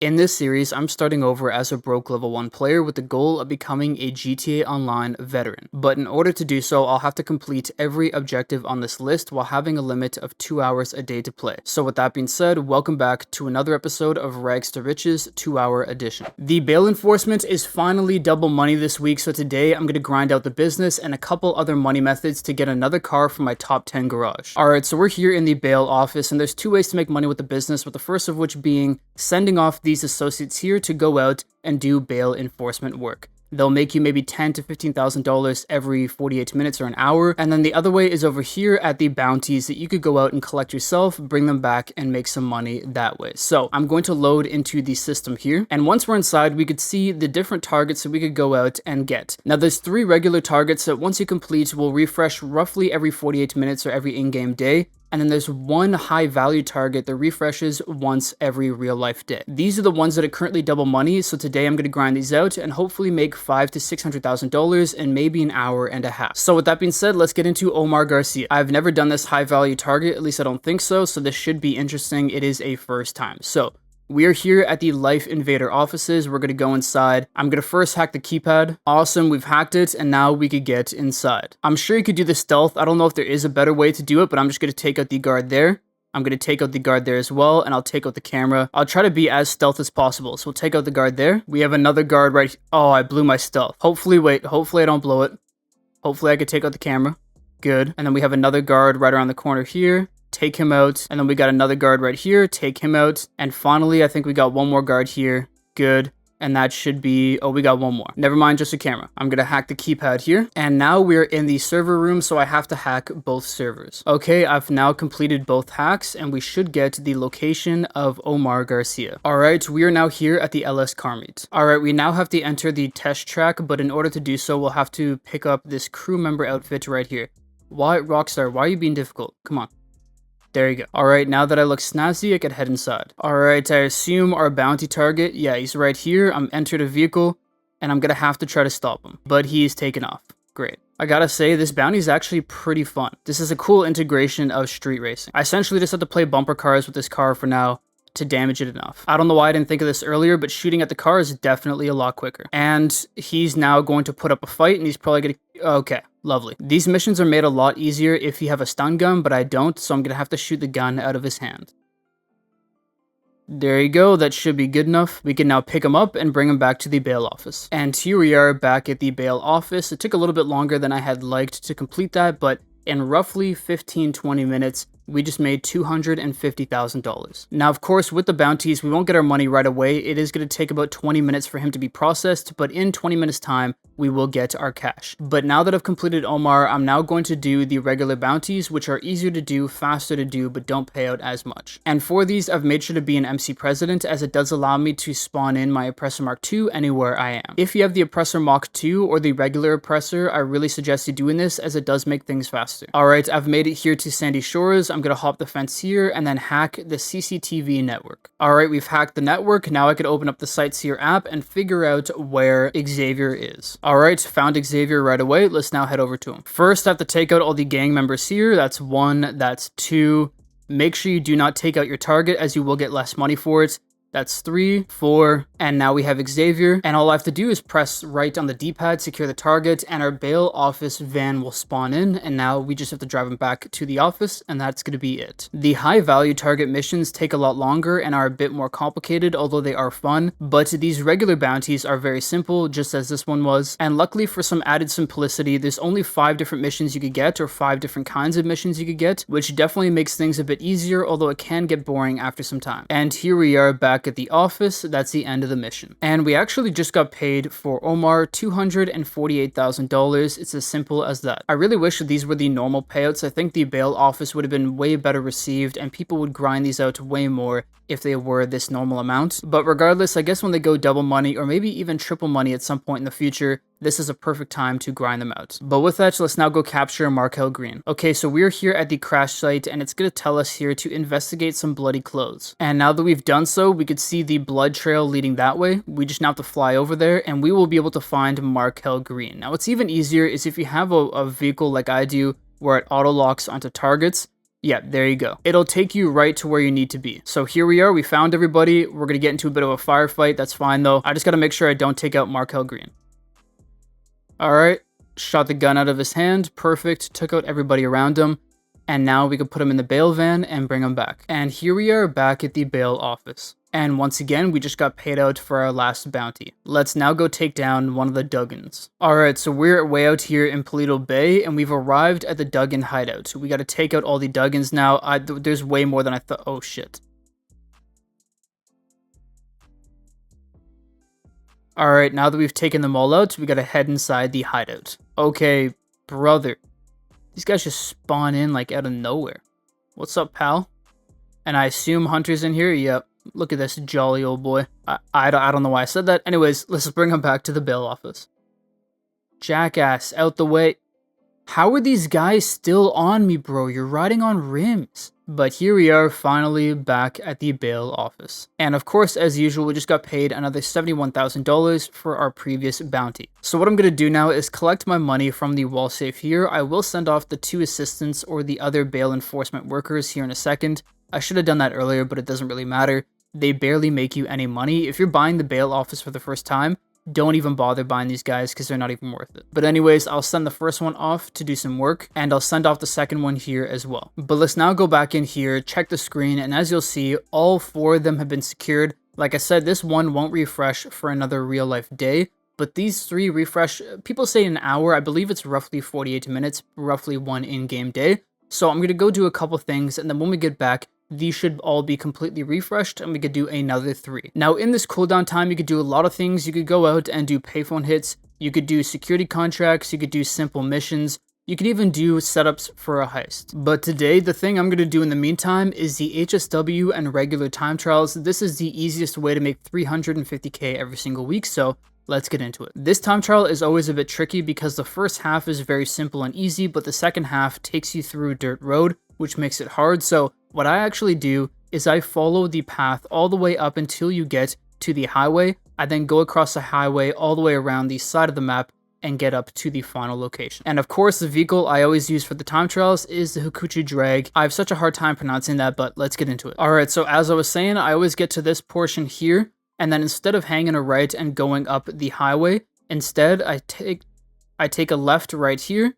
In this series, I'm starting over as a broke level 1 player with the goal of becoming a GTA Online veteran. But in order to do so, I'll have to complete every objective on this list while having a limit of 2 hours a day to play. So with that being said, welcome back to another episode of Rags to Riches 2-hour edition. The bail enforcement is finally double money this week, so today I'm going to grind out the business and a couple other money methods to get another car from my top 10 garage. Alright, so we're here in the bail office and there's two ways to make money with the business, with the first of which being sending off these associates here to go out and do bail enforcement work. They'll make you maybe $10,000 to $15,000 every 48 minutes or an hour. And then the other way is over here at the bounties that you could go out and collect yourself, bring them back and make some money that way. So I'm going to load into the system here. And once we're inside, we could see the different targets that we could go out and get. Now there's 3 regular targets that once you complete will refresh roughly every 48 minutes or every in-game day. And then there's one high value target that refreshes once every real life day. These are the ones that are currently double money, so today I'm going to grind these out and hopefully make $500,000 to $600,000 in maybe an hour and a half. So with that being said, let's get into Omar Garcia. I've never done this high value target, at least I don't think so, so this should be interesting. It is a first time. So we are here at the Life Invader offices. We're going to go inside. I'm going to first hack the keypad. Awesome, we've hacked it, and now we could get inside. I'm sure you could do the stealth. I don't know if there is a better way to do it, but I'm just going to take out the guard there. I'm going to take out the guard there as well, and I'll take out the camera. I'll try to be as stealth as possible. So we'll take out the guard there. We have another guard right. Oh, I blew my stealth. Hopefully I don't blow it. Hopefully I could take out the camera. Good. And then we have another guard right around the corner here. Take him out, and then we got another guard right here, take him out, and finally I think we got one more guard here. Good. And that should be, oh, we got one more. Never mind, just a camera. I'm gonna hack the keypad here, and now we're in the server room, so I have to hack both servers. Okay, I've now completed both hacks, and we should get the location of Omar Garcia. Alright, we are now here at the LS car meet. Alright, we now have to enter the test track, but in order to do so, we'll have to pick up this crew member outfit right here. Why, Rockstar, why are you being difficult? Come on. There you go. Alright, now that I look snazzy, I can head inside. Alright, I assume our bounty target, yeah, he's right here. I'm entered a vehicle, and I'm gonna have to try to stop him. But he's taken off. Great. I gotta say, this bounty is actually pretty fun. This is a cool integration of street racing. I essentially just have to play bumper cars with this car for now to damage it enough. I don't know why I didn't think of this earlier, but shooting at the car is definitely a lot quicker. And he's now going to put up a fight, and he's probably gonna... Okay, lovely. These missions are made a lot easier if you have a stun gun, but I don't, so I'm gonna have to shoot the gun out of his hand. There you go, that should be good enough. We can now pick him up and bring him back to the bail office. And here we are back at the bail office. It took a little bit longer than I had liked to complete that, but in roughly 15-20 minutes, we just made $250,000. Now, of course, with the bounties, we won't get our money right away. It is going to take about 20 minutes for him to be processed, but in 20 minutes time, we will get our cash. But now that I've completed Omar, I'm now going to do the regular bounties, which are easier to do, faster to do, but don't pay out as much. And for these, I've made sure to be an MC President, as it does allow me to spawn in my Oppressor Mark II anywhere I am. If you have the Oppressor Mark II or the regular Oppressor, I really suggest you doing this, as it does make things faster. Alright, I've made it here to Sandy Shores. I'm gonna hop the fence here and then hack the CCTV network. Alright, we've hacked the network. Now I could open up the Sightseer app and figure out where Xavier is. Alright, found Xavier right away. Let's now head over to him. First, I have to take out all the gang members here. That's 1, that's 2. Make sure you do not take out your target, as you will get less money for it. That's 3, 4, and now we have Xavier, and all I have to do is press right on the D-pad, secure the target, and our bail office van will spawn in, and now we just have to drive him back to the office, and that's going to be it. The high value target missions take a lot longer and are a bit more complicated, although they are fun, but these regular bounties are very simple, just as this one was, and luckily for some added simplicity, there's only 5 different missions you could get, or 5 different kinds of missions you could get, which definitely makes things a bit easier, although it can get boring after some time. And here we are back at the office. That's the end of the mission. And we actually just got paid for Omar $248,000. It's as simple as that. I really wish these were the normal payouts. I think the bail office would have been way better received and people would grind these out way more if they were this normal amount. But regardless, I guess when they go double money or maybe even triple money at some point in the future, this is a perfect time to grind them out. But with that, let's now go capture Markel Green. Okay, so we're here at the crash site, and it's gonna tell us here to investigate some bloody clothes. And now that we've done so, we could see the blood trail leading that way. We just now have to fly over there, and we will be able to find Markel Green. Now, what's even easier is if you have a vehicle like I do, where it auto locks onto targets, Yeah, there you go. It'll take you right to where you need to be. So here we are, we found everybody. We're gonna get into a bit of a firefight, that's fine though. I just gotta make sure I don't take out Markel Green. Alright, shot the gun out of his hand, perfect, took out everybody around him. And now we can put him in the bail van and bring him back. And here we are back at the bail office. And once again, we just got paid out for our last bounty. Let's now go take down one of the Duggans. Alright, so we're way out here in Paleto Bay, and we've arrived at the Duggan hideout. So we gotta take out all the Duggans now. There's way more than I thought. Oh shit. Alright, now that we've taken them all out, we gotta head inside the hideout. Okay, brother. These guys just spawn in like out of nowhere. What's up, pal? And I assume Hunter's in here? Yep. Look at this jolly old boy. I don't know why I said that. Anyways, let's bring him back to the bail office. Jackass, out the way. How are these guys still on me, bro? You're riding on rims. But here we are, finally back at the bail office. And of course, as usual, we just got paid another $71,000 for our previous bounty. So what I'm going to do now is collect my money from the wall safe here. I will send off the 2 assistants or the other bail enforcement workers here in a second. I should have done that earlier, but it doesn't really matter. They barely make you any money. If you're buying the bail office for the first time, don't even bother buying these guys because they're not even worth it. But anyways, I'll send the first one off to do some work, and I'll send off the second one here as well. But let's now go back in here, check the screen, and as you'll see, all 4 of them have been secured. Like I said, this one won't refresh for another real life day, but these 3 refresh, people say an hour. I believe it's roughly 48 minutes, roughly 1 in-game day. So I'm going to go do a couple things, and then when we get back, these should all be completely refreshed, and we could do another 3. Now, in this cooldown time, you could do a lot of things. You could go out and do payphone hits. You could do security contracts. You could do simple missions. You could even do setups for a heist. But today, the thing I'm going to do in the meantime is the HSW and regular time trials. This is the easiest way to make 350k every single week, so let's get into it. This time trial is always a bit tricky because the first half is very simple and easy, but the second half takes you through a dirt road, which makes it hard. So what I actually do is I follow the path all the way up until you get to the highway. I then go across the highway all the way around the side of the map and get up to the final location. And of course, the vehicle I always use for the time trials is the Hikuchi Drag. I have such a hard time pronouncing that, but let's get into it. Alright, so as I was saying, I always get to this portion here, and then instead of hanging a right and going up the highway, instead I take a left right here.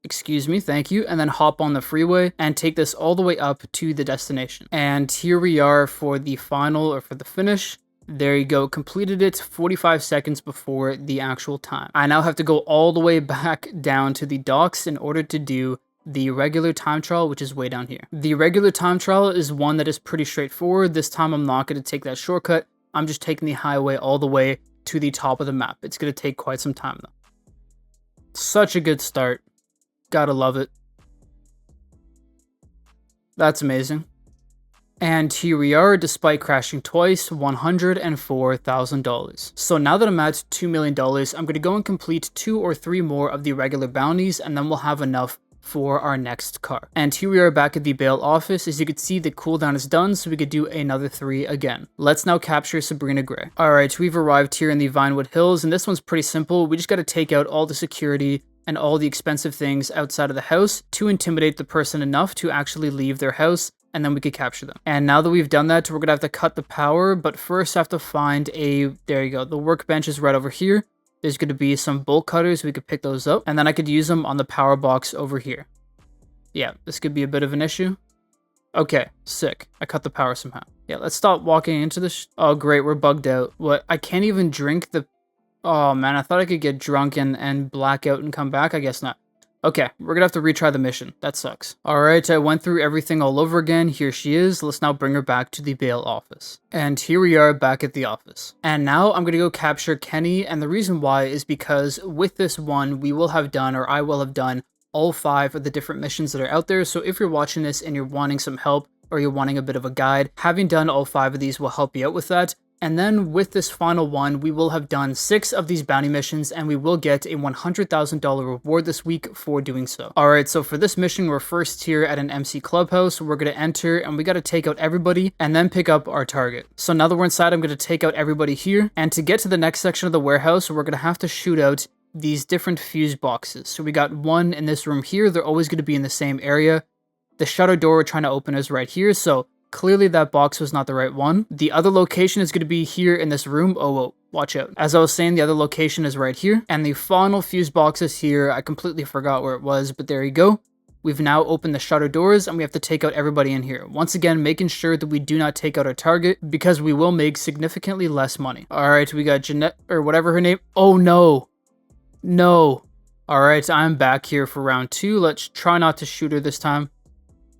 Excuse me, thank you, and then hop on the freeway and take this all the way up to the destination. And here we are for the final, or for the finish. There you go, completed it 45 seconds before the actual time. I now have to go all the way back down to the docks in order to do the regular time trial, which is way down here. The regular time trial is one that is pretty straightforward. This time I'm not going to take that shortcut. I'm just taking the highway all the way to the top of the map. It's going to take quite some time though. Such a good start. Gotta love it. That's amazing. And here we are, despite crashing twice, $104,000. So now that I'm at $2 million, I'm going to go and complete 2 or 3 more of the regular bounties, and then we'll have enough for our next car. And here we are back at the bail office. As you can see, the cooldown is done, so we could do another 3 again. Let's now capture Sabrina Gray. Alright, we've arrived here in the Vinewood Hills, and this one's pretty simple. We just got to take out all the security and all the expensive things outside of the house to intimidate the person enough to actually leave their house, and then we could capture them. And now that we've done that, we're gonna have to cut the power, but first I have to find there you go, the workbench is right over here. There's gonna be some bolt cutters, we could pick those up, and then I could use them on the power box over here. Yeah, this could be a bit of an issue. Okay, sick. I cut the power somehow. Yeah, let's stop walking into this. Oh great, we're bugged out. What, I can't even drink the... Oh man, I thought I could get drunk and black out and come back. I guess not. Okay, we're gonna have to retry the mission. That sucks. Alright, I went through everything all over again. Here she is. Let's now bring her back to the bail office. And here we are back at the office. And now I'm gonna go capture Kenny, and the reason why is because with this one, we will have done, or I will have done, all 5 of the different missions that are out there. So if you're watching this and you're wanting some help, or you're wanting a bit of a guide, having done all 5 of these will help you out with that. And then with this final one, we will have done 6 of these bounty missions, and we will get a $100,000 reward this week for doing so. Alright, so for this mission, we're first here at an MC Clubhouse. We're going to enter, and we got to take out everybody, and then pick up our target. So now that we're inside, I'm going to take out everybody here. And to get to the next section of the warehouse, we're going to have to shoot out these different fuse boxes. So we got one in this room here. They're always going to be in the same area. The shutter door we're trying to open is right here, so clearly that box was not the right one. The other location is going to be here in this room. Oh, whoa, watch out. As I was saying, the other location is right here, and the final fuse box is here. I completely forgot where it was, but there you go. We've now opened the shutter doors, and we have to take out everybody in here. Once again, making sure that we do not take out our target, because we will make significantly less money. Alright, we got Jeanette, or whatever her name. Oh, no. No. Alright, I'm back here for round 2. Let's try not to shoot her this time.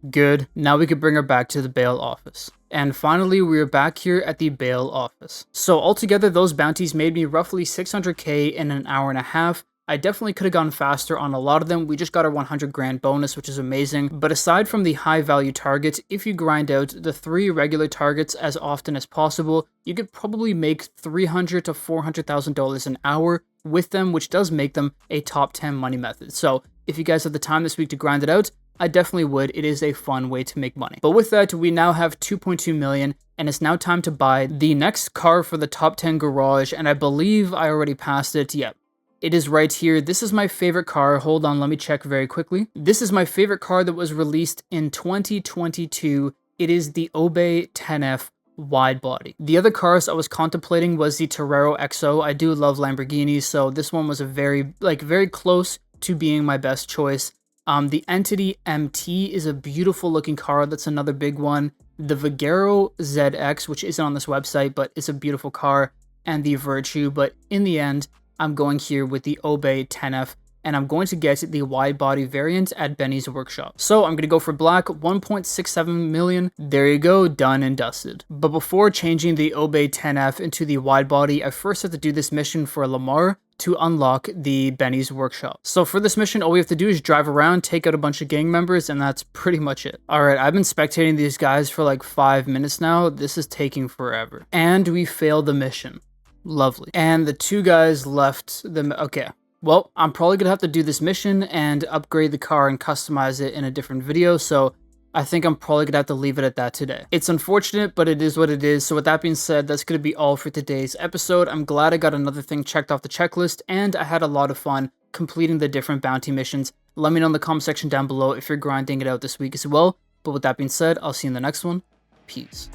Good. Now we could bring her back to the bail office. And finally, we are back here at the bail office. So altogether, those bounties made me roughly 600k in an hour and a half. I definitely could have gone faster on a lot of them. We just got our 100 grand bonus, which is amazing. But aside from the high value targets, if you grind out the 3 regular targets as often as possible, you could probably make $300,000 to $400,000 an hour with them, which does make them a top 10 money method. So if you guys have the time this week to grind it out, I definitely would. It is a fun way to make money. But with that, we now have 2.2 million, and it's now time to buy the next car for the top 10 garage, and I believe I already passed it. Yep. It is right here. This is my favorite car. Hold on, let me check very quickly. This is my favorite car that was released in 2022. It is the Obey 10F wide body. The other cars I was contemplating was the Torero XO. I do love Lamborghinis, so this one was a very close to being my best choice. The Entity MT is a beautiful looking car. That's another big one. The Vigero ZX, which isn't on this website, but it's a beautiful car, and the Virtue. But in the end, I'm going here with the Obey 10F, and I'm going to get the wide body variant at Benny's workshop. So I'm going to go for black, 1.67 million. There you go, done and dusted. But before changing the Obey 10F into the wide body, I first have to do this mission for Lamar to unlock the Benny's workshop. So for this mission, all we have to do is drive around, take out a bunch of gang members, and that's pretty much it. Alright, I've been spectating these guys for like 5 minutes now. This is taking forever. And we failed the mission. Lovely. And the 2 guys left them. Okay. Well, I'm probably going to have to do this mission and upgrade the car and customize it in a different video, so I think I'm probably going to have to leave it at that today. It's unfortunate, but it is what it is. So with that being said, that's going to be all for today's episode. I'm glad I got another thing checked off the checklist, and I had a lot of fun completing the different bounty missions. Let me know in the comment section down below if you're grinding it out this week as well. But with that being said, I'll see you in the next one. Peace.